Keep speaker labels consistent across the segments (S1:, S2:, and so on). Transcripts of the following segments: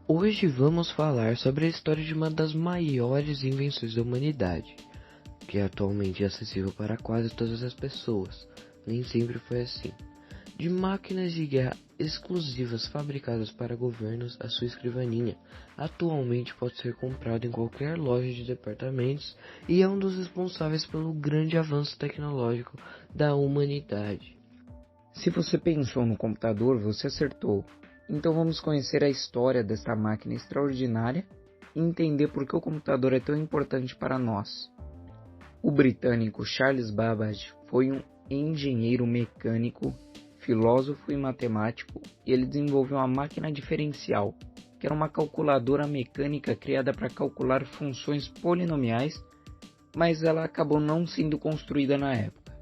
S1: Hoje vamos falar sobre a história de uma das maiores invenções da humanidade, que é atualmente acessível para quase todas as pessoas. Nem sempre foi assim. De máquinas de guerra exclusivas fabricadas para governos, a sua escrivaninha atualmente pode ser comprada em qualquer loja de departamentos e é um dos responsáveis pelo grande avanço tecnológico da humanidade.
S2: Se você pensou no computador, você acertou. Então vamos conhecer a história desta máquina extraordinária e entender por que o computador é tão importante para nós. O britânico Charles Babbage foi um engenheiro mecânico, filósofo e matemático, e ele desenvolveu uma máquina diferencial, que era uma calculadora mecânica criada para calcular funções polinomiais, mas ela acabou não sendo construída na época.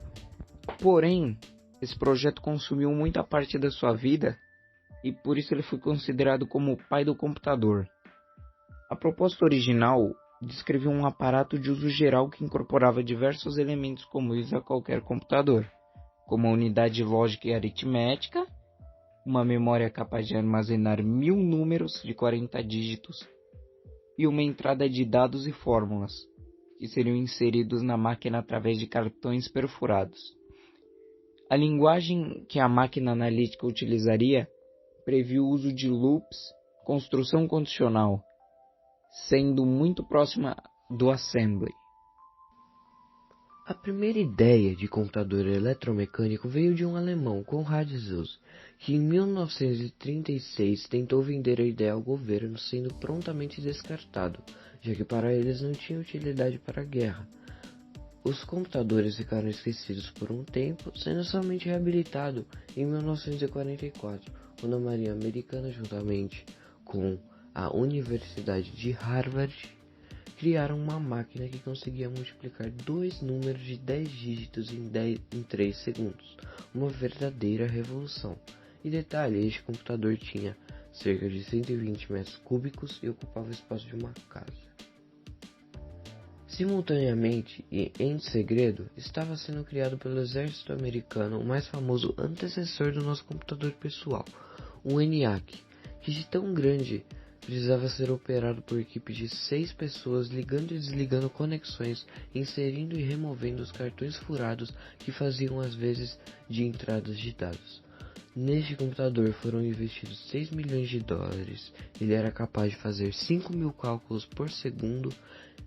S2: Porém, esse projeto consumiu muita parte da sua vida e por isso ele foi considerado como o pai do computador. A proposta original descrevia um aparato de uso geral que incorporava diversos elementos comuns a qualquer computador, como a unidade lógica e aritmética, uma memória capaz de armazenar 1000 números de 40 dígitos e uma entrada de dados e fórmulas, que seriam inseridos na máquina através de cartões perfurados. A linguagem que a máquina analítica utilizaria previa o uso de loops, construção condicional, sendo muito próxima do assembly.
S1: A primeira ideia de computador eletromecânico veio de um alemão, Konrad Zuse, que em 1936 tentou vender a ideia ao governo, sendo prontamente descartado, já que para eles não tinha utilidade para a guerra. Os computadores ficaram esquecidos por um tempo, sendo somente reabilitado em 1944, quando a Marinha Americana, juntamente com a Universidade de Harvard, criaram uma máquina que conseguia multiplicar dois números de 10 dígitos em 3 segundos, uma verdadeira revolução. E detalhe, este computador tinha cerca de 120 metros cúbicos e ocupava o espaço de uma casa. Simultaneamente e em segredo, estava sendo criado pelo exército americano o mais famoso antecessor do nosso computador pessoal, o ENIAC, que de tão grande precisava ser operado por equipe de 6 pessoas ligando e desligando conexões, inserindo e removendo os cartões furados que faziam as vezes de entradas de dados. Neste computador foram investidos 6 milhões de dólares. Ele era capaz de fazer 5.000 cálculos por segundo,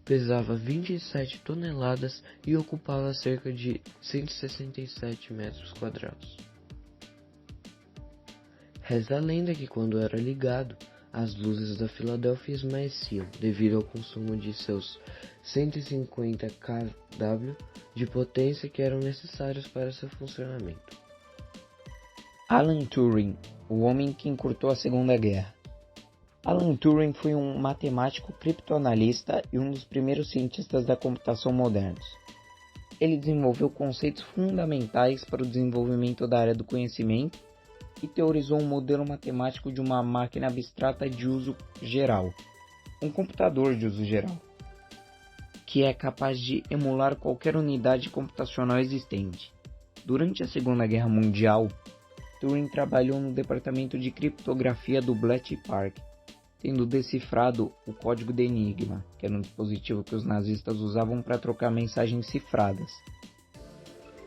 S1: pesava 27 toneladas e ocupava cerca de 167 metros quadrados. Reza a lenda que quando era ligado, as luzes da Filadélfia esmaeciam devido ao consumo de seus 150 kW de potência que eram necessários para seu funcionamento.
S2: Alan Turing, o homem que encurtou a Segunda Guerra. Alan Turing foi um matemático criptoanalista e um dos primeiros cientistas da computação modernos. Ele desenvolveu conceitos fundamentais para o desenvolvimento da área do conhecimento e teorizou um modelo matemático de uma máquina abstrata de uso geral, um computador de uso geral, que é capaz de emular qualquer unidade computacional existente. Durante a Segunda Guerra Mundial, Turing trabalhou no departamento de criptografia do Bletchley Park, tendo decifrado o código de Enigma, que era um dispositivo que os nazistas usavam para trocar mensagens cifradas.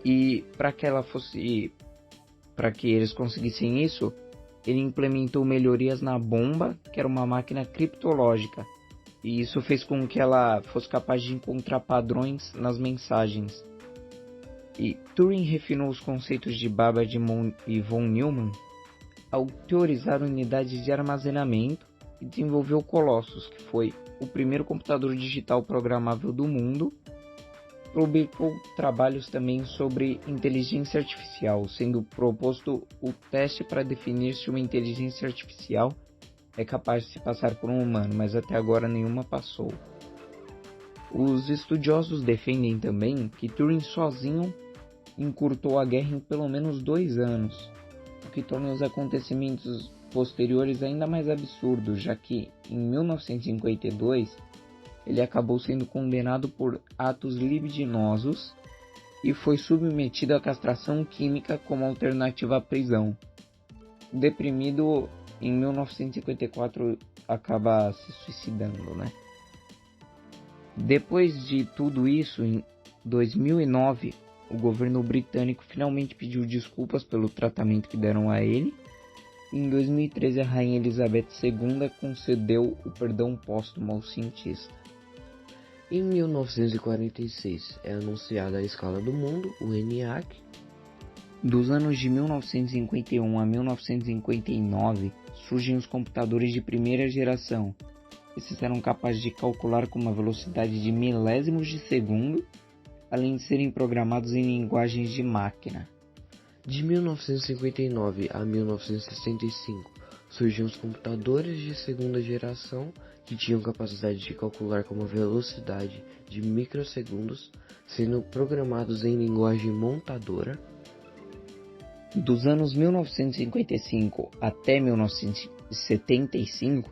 S2: E para que eles conseguissem isso, ele implementou melhorias na bomba, que era uma máquina criptológica, e isso fez com que ela fosse capaz de encontrar padrões nas mensagens. E Turing refinou os conceitos de Babbage e von Neumann ao teorizar unidades de armazenamento e desenvolveu o Colossus, que foi o primeiro computador digital programável do mundo. Publicou trabalhos também sobre inteligência artificial, sendo proposto o teste para definir se uma inteligência artificial é capaz de se passar por um humano, mas até agora nenhuma passou. Os estudiosos defendem também que Turing sozinho encurtou a guerra em pelo menos 2 anos, o que torna os acontecimentos posteriores ainda mais absurdos, já que em 1952 ele acabou sendo condenado por atos libidinosos e foi submetido à castração química como alternativa à prisão. Deprimido, em 1954 acaba se suicidando, né? Depois de tudo isso, em 2009, o governo britânico finalmente pediu desculpas pelo tratamento que deram a ele. Em 2013, a Rainha Elizabeth II concedeu o perdão póstumo ao cientista.
S1: Em 1946 é anunciada a escala do mundo, o ENIAC.
S2: Dos anos de 1951 a 1959, surgem os computadores de primeira geração. Esses eram capazes de calcular com uma velocidade de milésimos de segundo, além de serem programados em linguagens de máquina.
S1: De 1959 a 1965, surgiram os computadores de segunda geração, que tinham capacidade de calcular com uma velocidade de microsegundos, sendo programados em linguagem montadora.
S2: Dos anos 1955 até 1975,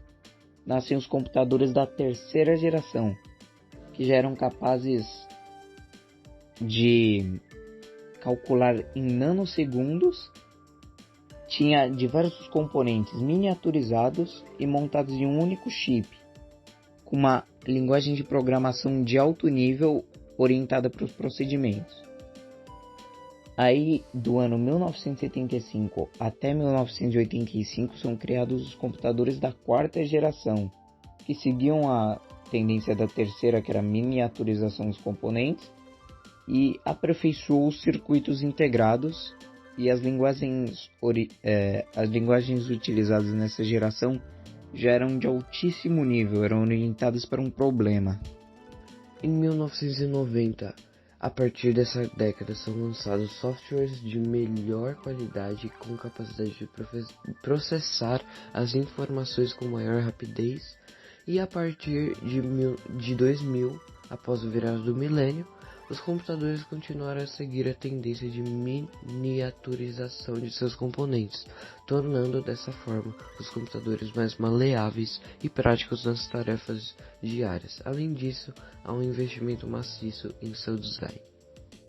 S2: nascem os computadores da terceira geração, que já eram capazes de calcular em nanosegundos, tinha diversos componentes miniaturizados e montados em um único chip, com uma linguagem de programação de alto nível orientada para os procedimentos. Aí, do ano 1975 até 1985, são criados os computadores da quarta geração, que seguiam a tendência da terceira, que era a miniaturização dos componentes, e aperfeiçoou os circuitos integrados, e as linguagens utilizadas nessa geração já eram de altíssimo nível, eram orientadas para um problema.
S1: Em 1990, a partir dessa década, são lançados softwares de melhor qualidade com capacidade de processar as informações com maior rapidez, e a partir de 2000, após o virado do milênio, os computadores continuaram a seguir a tendência de miniaturização de seus componentes, tornando dessa forma os computadores mais maleáveis e práticos nas tarefas diárias. Além disso, há um investimento maciço em seu design.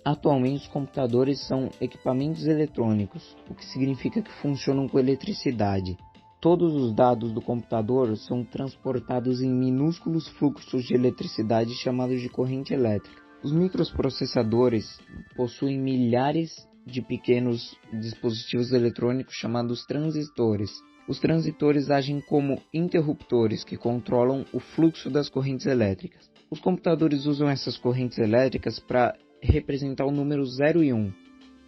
S2: Atualmente, os computadores são equipamentos eletrônicos, o que significa que funcionam com eletricidade. Todos os dados do computador são transportados em minúsculos fluxos de eletricidade chamados de corrente elétrica. Os microprocessadores possuem milhares de pequenos dispositivos eletrônicos chamados transistores. Os transistores agem como interruptores que controlam o fluxo das correntes elétricas. Os computadores usam essas correntes elétricas para representar o número 0 e 1.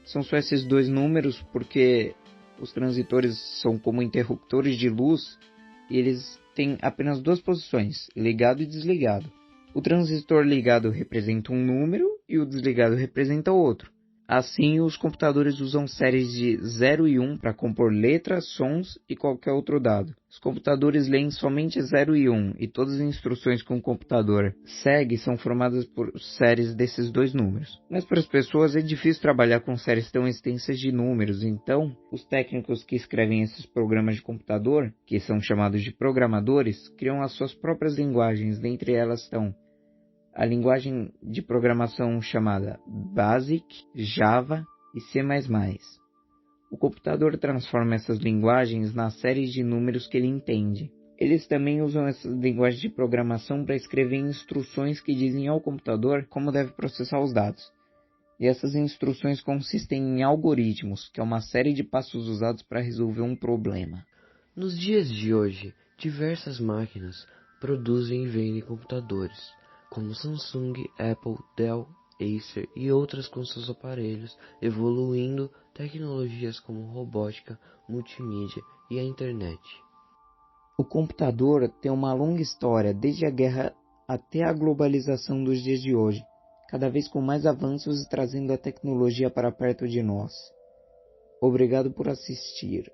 S2: São só esses dois números porque os transistores são como interruptores de luz e eles têm apenas duas posições, ligado e desligado. O transistor ligado representa um número e o desligado representa outro. Assim, os computadores usam séries de 0 e 1 para compor letras, sons e qualquer outro dado. Os computadores leem somente 0 e 1 e todas as instruções que um computador segue são formadas por séries desses dois números. Mas para as pessoas é difícil trabalhar com séries tão extensas de números, então os técnicos que escrevem esses programas de computador, que são chamados de programadores, criam as suas próprias linguagens. Dentre elas estão a linguagem de programação chamada BASIC, Java e C++. O computador transforma essas linguagens nas séries de números que ele entende. Eles também usam essas linguagens de programação para escrever instruções que dizem ao computador como deve processar os dados. E essas instruções consistem em algoritmos, que é uma série de passos usados para resolver um problema.
S1: Nos dias de hoje, diversas máquinas produzem e vendem computadores, como Samsung, Apple, Dell, Acer e outras com seus aparelhos, evoluindo tecnologias como robótica, multimídia e a internet.
S2: O computador tem uma longa história, desde a guerra até a globalização dos dias de hoje, cada vez com mais avanços e trazendo a tecnologia para perto de nós. Obrigado por assistir.